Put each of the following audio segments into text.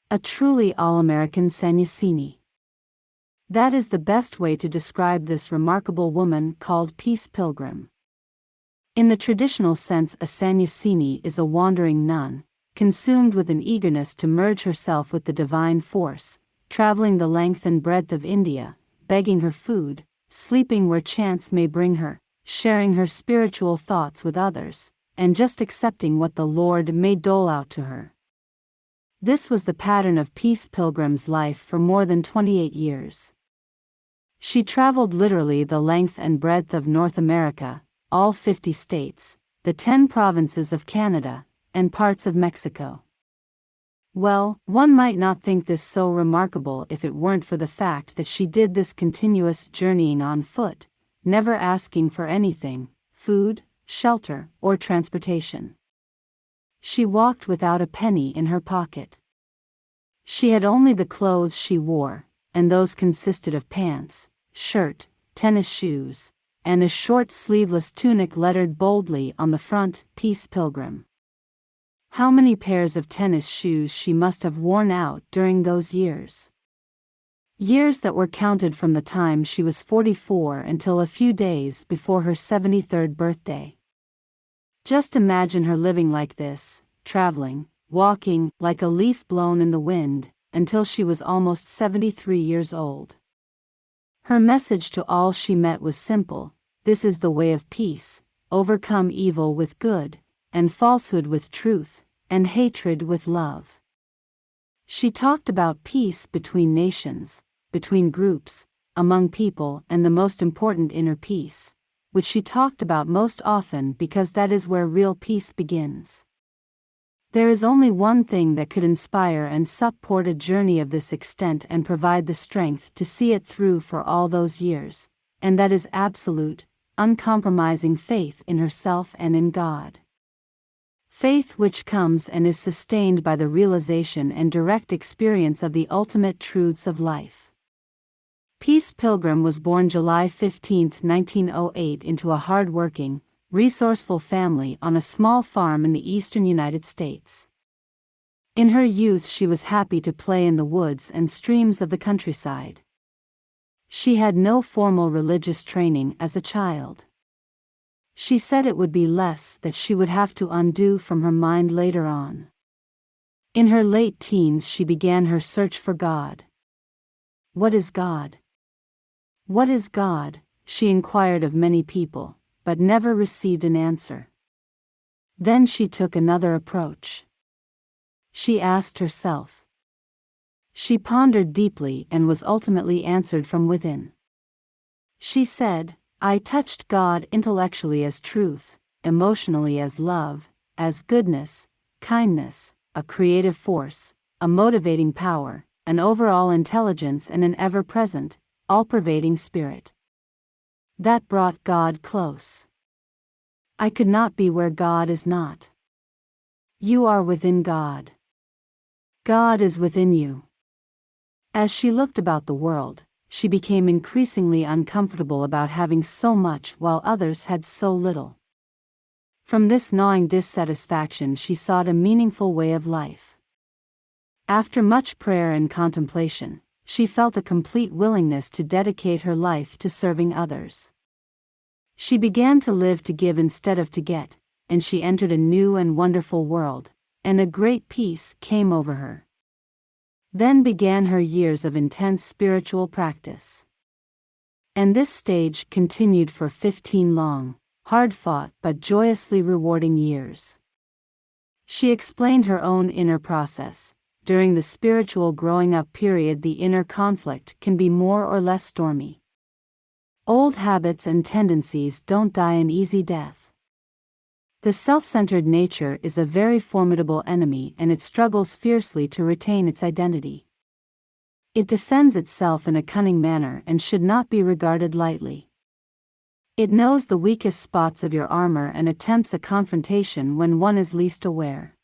A truly all-American sannyasini. That is the best way to describe this remarkable woman called Peace Pilgrim. In the traditional sense, a sannyasini is a wandering nun, consumed with an eagerness to merge herself with the divine force, traveling the length and breadth of India, begging her food, sleeping where chance may bring her, sharing her spiritual thoughts with others, and just accepting what the Lord may dole out to her. This was the pattern of Peace Pilgrim's life for more than 28 years. She traveled literally the length and breadth of North America, all 50 states, the 10 provinces of Canada, and parts of Mexico. Well, one might not think this so remarkable if it weren't for the fact that she did this continuous journeying on foot, never asking for anything, food, shelter, or transportation. She walked without a penny in her pocket. She had only the clothes she wore, and those consisted of pants, shirt, tennis shoes, and a short sleeveless tunic lettered boldly on the front, Peace Pilgrim. How many pairs of tennis shoes she must have worn out during those years. Years that were counted from the time she was 44 until a few days before her 73rd birthday. Just imagine her living like this, traveling, walking, like a leaf blown in the wind, until she was almost 73 years old. Her message to all she met was simple: this is the way of peace, overcome evil with good, and falsehood with truth, and hatred with love. She talked about peace between nations, between groups, among people, and the most important, inner peace, which she talked about most often because that is where real peace begins. There is only one thing that could inspire and support a journey of this extent and provide the strength to see it through for all those years, and that is absolute, uncompromising faith in herself and in God. Faith which comes and is sustained by the realization and direct experience of the ultimate truths of life. Peace Pilgrim was born July 15, 1908 into a hard-working, resourceful family on a small farm in the eastern United States. In her youth she was happy to play in the woods and streams of the countryside. She had no formal religious training as a child. She said it would be less that she would have to undo from her mind later on. In her late teens she began her search for God. What is God? What is God? She inquired of many people, but never received an answer. Then she took another approach. She asked herself. She pondered deeply and was ultimately answered from within. She said, I touched God intellectually as truth, emotionally as love, as goodness, kindness, a creative force, a motivating power, an overall intelligence, and an ever-present, all-pervading spirit. That brought God close. I could not be where God is not. You are within God. God is within you. As she looked about the world, she became increasingly uncomfortable about having so much while others had so little. From this gnawing dissatisfaction she sought a meaningful way of life. After much prayer and contemplation, she felt a complete willingness to dedicate her life to serving others. She began to live to give instead of to get, and she entered a new and wonderful world, and a great peace came over her. Then began her years of intense spiritual practice. And this stage continued for 15 long, hard-fought but joyously rewarding years. She explained her own inner process. During the spiritual growing-up period, the inner conflict can be more or less stormy. Old habits and tendencies don't die an easy death. The self-centered nature is a very formidable enemy, and it struggles fiercely to retain its identity. It defends itself in a cunning manner and should not be regarded lightly. It knows the weakest spots of your armor and attempts a confrontation when one is least aware.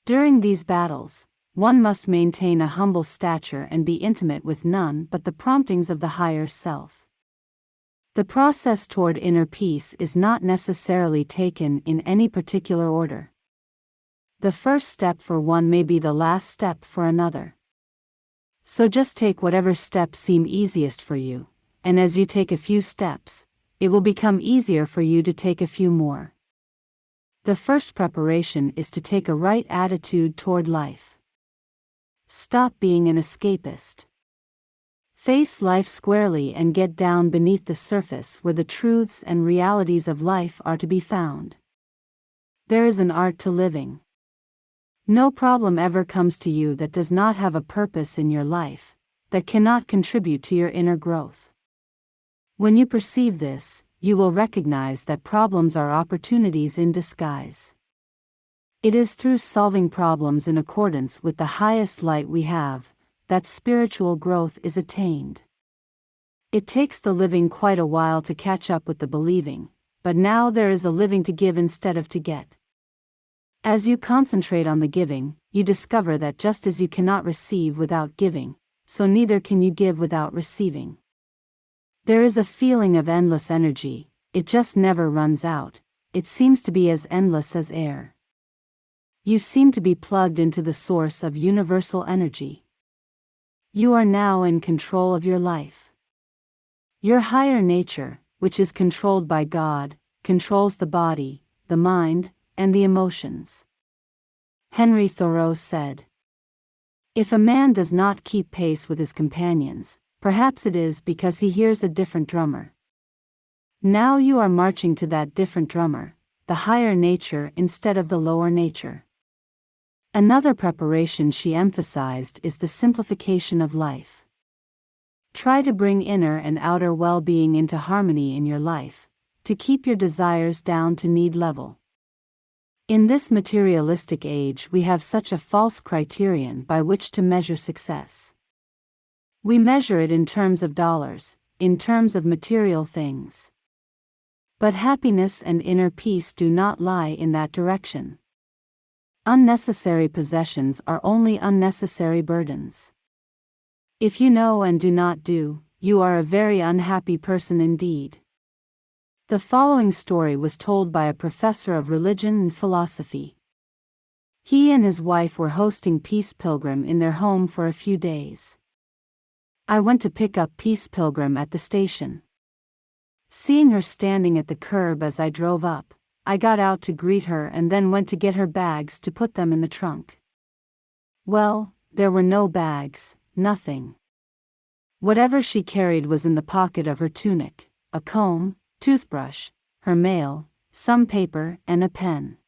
During these battles, one must maintain a humble stature and be intimate with none but the promptings of the higher self. The process toward inner peace is not necessarily taken in any particular order. The first step for one may be the last step for another. So just take whatever steps seem easiest for you, and as you take a few steps, it will become easier for you to take a few more. The first preparation is to take a right attitude toward life. Stop being an escapist. Face life squarely and get down beneath the surface where the truths and realities of life are to be found. There is an art to living. No problem ever comes to you that does not have a purpose in your life, that cannot contribute to your inner growth. When you perceive this, you will recognize that problems are opportunities in disguise. It is through solving problems in accordance with the highest light we have, that spiritual growth is attained. It takes the living quite a while to catch up with the believing, but now there is a living to give instead of to get. As you concentrate on the giving, you discover that just as you cannot receive without giving, so neither can you give without receiving. There is a feeling of endless energy, it just never runs out, it seems to be as endless as air. You seem to be plugged into the source of universal energy. You are now in control of your life. Your higher nature, which is controlled by God, controls the body, the mind, and the emotions. Henry Thoreau said, "If a man does not keep pace with his companions, perhaps it is because he hears a different drummer." Now you are marching to that different drummer, the higher nature instead of the lower nature. Another preparation she emphasized is the simplification of life. Try to bring inner and outer well-being into harmony in your life, to keep your desires down to need level. In this materialistic age we have such a false criterion by which to measure success. We measure it in terms of dollars, in terms of material things. But happiness and inner peace do not lie in that direction. Unnecessary possessions are only unnecessary burdens. If you know and do not do, you are a very unhappy person indeed. The following story was told by a professor of religion and philosophy. He and his wife were hosting Peace Pilgrim in their home for a few days. I went to pick up Peace Pilgrim at the station. Seeing her standing at the curb as I drove up, I got out to greet her and then went to get her bags to put them in the trunk. Well, there were no bags, nothing. Whatever she carried was in the pocket of her tunic, a comb, toothbrush, her mail, some paper, and a pen.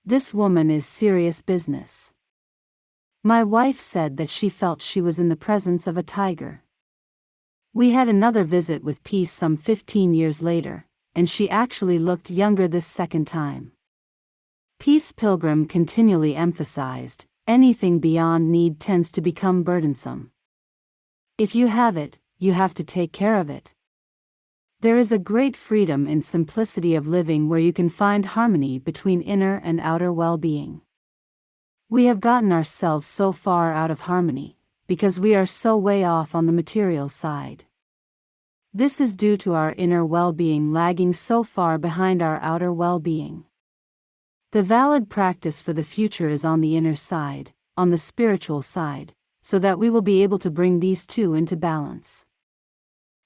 This woman is serious business. My wife said that she felt she was in the presence of a tiger. We had another visit with Peace some 15 years later, and she actually looked younger this second time. Peace Pilgrim continually emphasized, anything beyond need tends to become burdensome. If you have it, you have to take care of it. There is a great freedom in simplicity of living where you can find harmony between inner and outer well-being. We have gotten ourselves so far out of harmony, because we are so way off on the material side. This is due to our inner well-being lagging so far behind our outer well-being. The valid practice for the future is on the inner side, on the spiritual side, so that we will be able to bring these two into balance.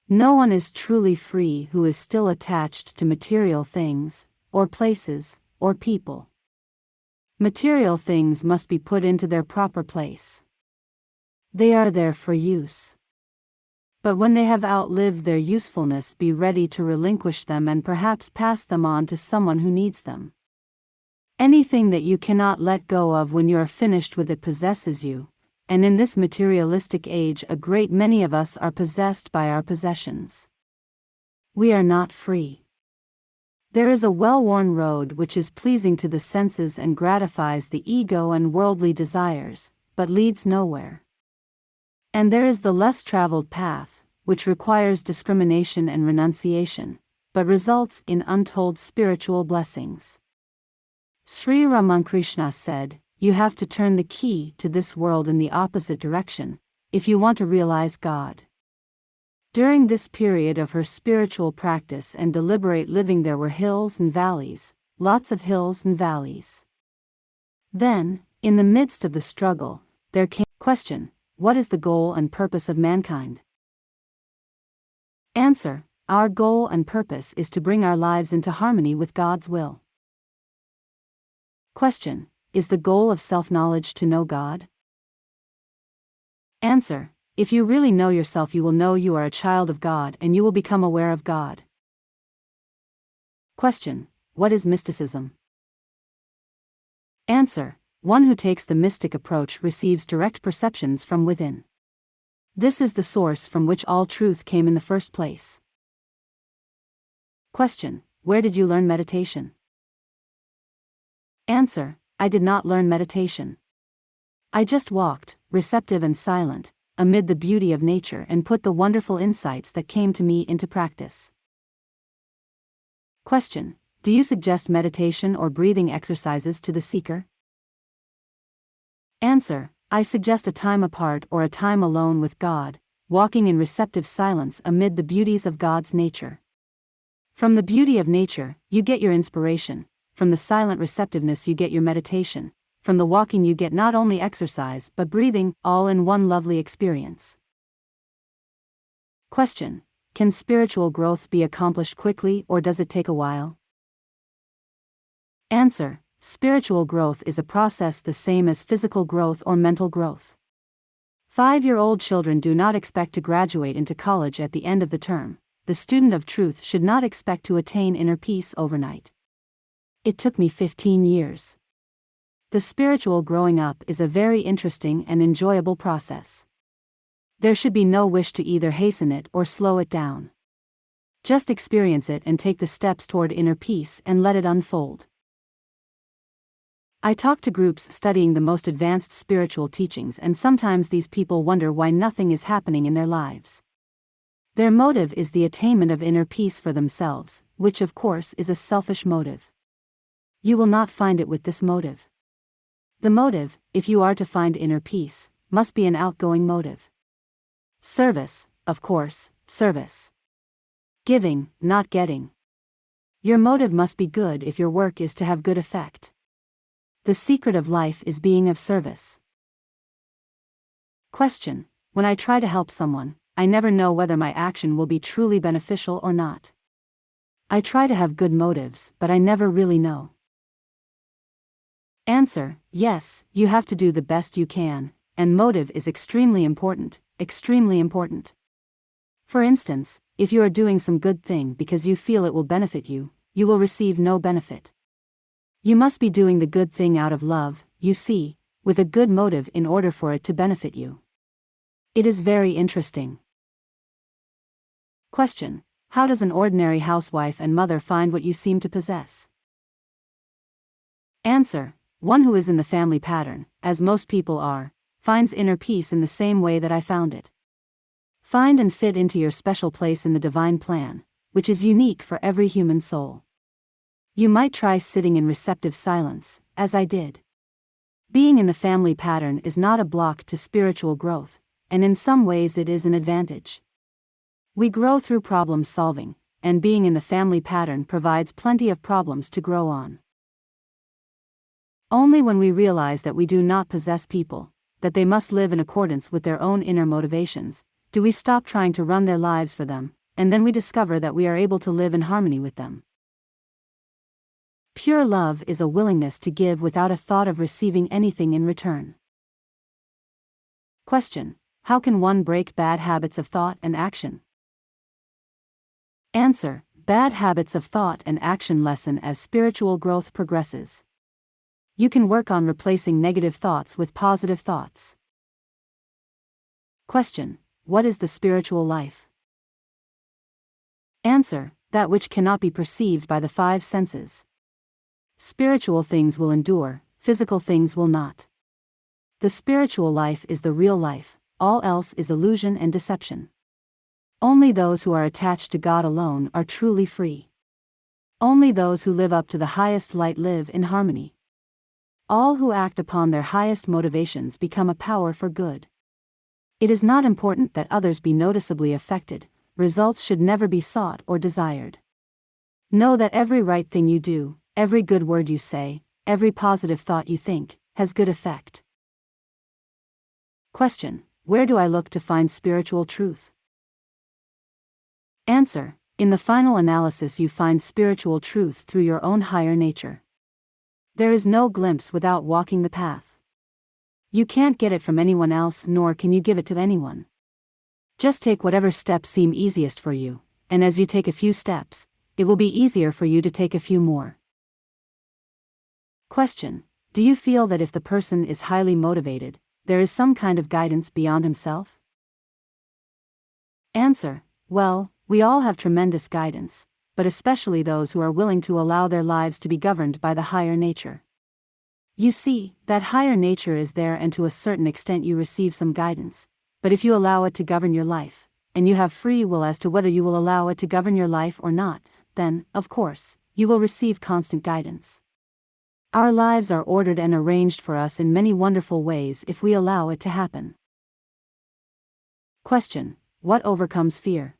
No one is truly free who is still attached to material things, or places, or people. Material things must be put into their proper place. They are there for use. But when they have outlived their usefulness, be ready to relinquish them and perhaps pass them on to someone who needs them. Anything that you cannot let go of when you are finished with it possesses you, and in this materialistic age a great many of us are possessed by our possessions. We are not free. There is a well-worn road which is pleasing to the senses and gratifies the ego and worldly desires, but leads nowhere. And there is the less traveled path, which requires discrimination and renunciation, but results in untold spiritual blessings. Sri Ramakrishna said, "You have to turn the key to this world in the opposite direction, if you want to realize God." During this period of her spiritual practice and deliberate living there were hills and valleys, lots of hills and valleys. Then, in the midst of the struggle, there came question, what is the goal and purpose of mankind? Answer, our goal and purpose is to bring our lives into harmony with God's will. Question, is the goal of self-knowledge to know God? Answer, if you really know yourself, you will know you are a child of God and you will become aware of God. Question, what is mysticism? Answer, one who takes the mystic approach receives direct perceptions from within. This is the source from which all truth came in the first place. Question, where did you learn meditation? Answer, I did not learn meditation. I just walked, receptive and silent, amid the beauty of nature and put the wonderful insights that came to me into practice. Question, do you suggest meditation or breathing exercises to the seeker? Answer, I suggest a time apart or a time alone with God, walking in receptive silence amid the beauties of God's nature. From the beauty of nature, you get your inspiration. From the silent receptiveness you get your meditation. From the walking you get not only exercise but breathing, all in one lovely experience. Question, can spiritual growth be accomplished quickly or does it take a while? Answer, spiritual growth is a process the same as physical growth or mental growth. 5-year-old children do not expect to graduate into college at the end of the term. The student of truth should not expect to attain inner peace overnight. It took me 15 years. The spiritual growing up is a very interesting and enjoyable process. There should be no wish to either hasten it or slow it down. Just experience it and take the steps toward inner peace and let it unfold. I talk to groups studying the most advanced spiritual teachings, and sometimes these people wonder why nothing is happening in their lives. Their motive is the attainment of inner peace for themselves, which of course is a selfish motive. You will not find it with this motive. The motive, if you are to find inner peace, must be an outgoing motive. Service, of course, service. Giving, not getting. Your motive must be good if your work is to have good effect. The secret of life is being of service. Question, when I try to help someone, I never know whether my action will be truly beneficial or not. I try to have good motives, but I never really know. Answer, yes, you have to do the best you can, and motive is extremely important, extremely important. For instance, if you are doing some good thing because you feel it will benefit you, you will receive no benefit. You must be doing the good thing out of love, you see, with a good motive in order for it to benefit you. It is very interesting. Question, how does an ordinary housewife and mother find what you seem to possess? Answer, one who is in the family pattern, as most people are, finds inner peace in the same way that I found it. Find and fit into your special place in the divine plan, which is unique for every human soul. You might try sitting in receptive silence, as I did. Being in the family pattern is not a block to spiritual growth, and in some ways it is an advantage. We grow through problem solving, and being in the family pattern provides plenty of problems to grow on. Only when we realize that we do not possess people, that they must live in accordance with their own inner motivations, do we stop trying to run their lives for them, and then we discover that we are able to live in harmony with them. Pure love is a willingness to give without a thought of receiving anything in return. Question, how can one break bad habits of thought and action? Answer, bad habits of thought and action lessen as spiritual growth progresses. You can work on replacing negative thoughts with positive thoughts. Question, what is the spiritual life? Answer, that which cannot be perceived by the 5 senses. Spiritual things will endure, physical things will not. The spiritual life is the real life, all else is illusion and deception. Only those who are attached to God alone are truly free. Only those who live up to the highest light live in harmony. All who act upon their highest motivations become a power for good. It is not important that others be noticeably affected, results should never be sought or desired. Know that every right thing you do, every good word you say, every positive thought you think, has good effect. Question: where do I look to find spiritual truth? Answer: in the final analysis you find spiritual truth through your own higher nature. There is no glimpse without walking the path. You can't get it from anyone else, nor can you give it to anyone. Just take whatever steps seem easiest for you, and as you take a few steps, it will be easier for you to take a few more. Question: do you feel that if the person is highly motivated, there is some kind of guidance beyond himself? Answer: well, we all have tremendous guidance, but especially those who are willing to allow their lives to be governed by the higher nature. You see, that higher nature is there, and to a certain extent you receive some guidance, but if you allow it to govern your life, and you have free will as to whether you will allow it to govern your life or not, then, of course, you will receive constant guidance. Our lives are ordered and arranged for us in many wonderful ways if we allow it to happen. Question: what overcomes fear?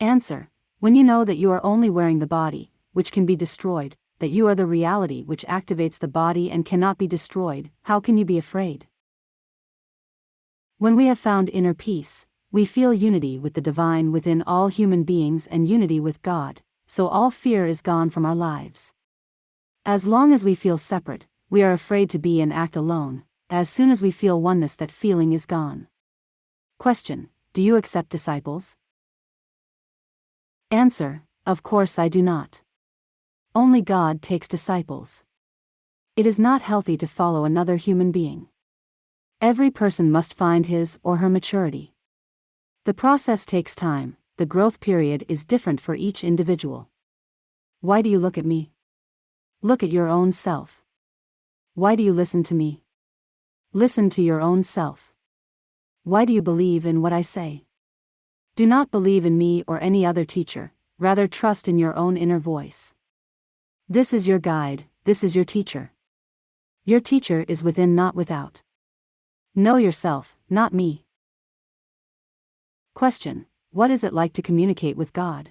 Answer: when you know that you are only wearing the body, which can be destroyed, that you are the reality which activates the body and cannot be destroyed, how can you be afraid? When we have found inner peace, we feel unity with the divine within all human beings and unity with God, so all fear is gone from our lives. As long as we feel separate, we are afraid to be and act alone. As soon as we feel oneness, that feeling is gone. Question: do you accept disciples? Answer: of course I do not. Only God takes disciples. It is not healthy to follow another human being. Every person must find his or her maturity. The process takes time, the growth period is different for each individual. Why do you look at me? Look at your own self. Why do you listen to me? Listen to your own self. Why do you believe in what I say? Do not believe in me or any other teacher, rather trust in your own inner voice. This is your guide, this is your teacher. Your teacher is within, not without. Know yourself, not me. Question: what is it like to communicate with God?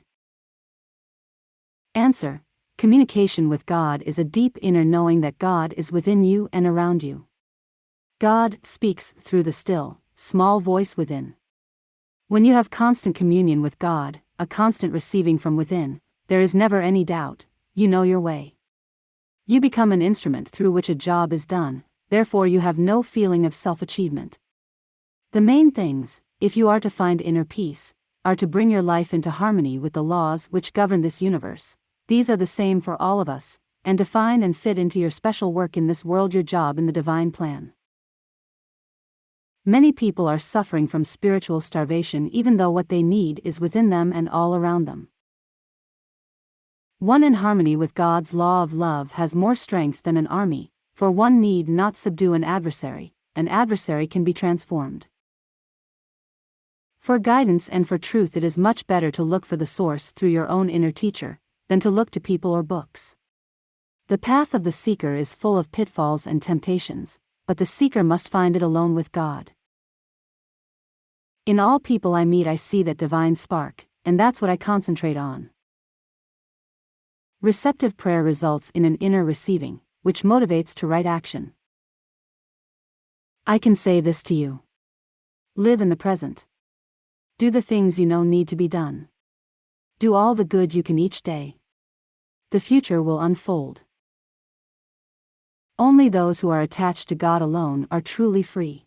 Answer: communication with God is a deep inner knowing that God is within you and around you. God speaks through the still, small voice within. When you have constant communion with God, a constant receiving from within, there is never any doubt, you know your way. You become an instrument through which a job is done, therefore you have no feeling of self-achievement. The main things, if you are to find inner peace, are to bring your life into harmony with the laws which govern this universe. These are the same for all of us, and to find and fit into your special work in this world your job in the divine plan. Many people are suffering from spiritual starvation even though what they need is within them and all around them. One in harmony with God's law of love has more strength than an army, for one need not subdue an adversary can be transformed. For guidance and for truth it is much better to look for the source through your own inner teacher, than to look to people or books. The path of the seeker is full of pitfalls and temptations, but the seeker must find it alone with God. In all people I meet I see that divine spark, and that's what I concentrate on. Receptive prayer results in an inner receiving, which motivates to right action. I can say this to you. Live in the present. Do the things you know need to be done. Do all the good you can each day. The future will unfold. Only those who are attached to God alone are truly free.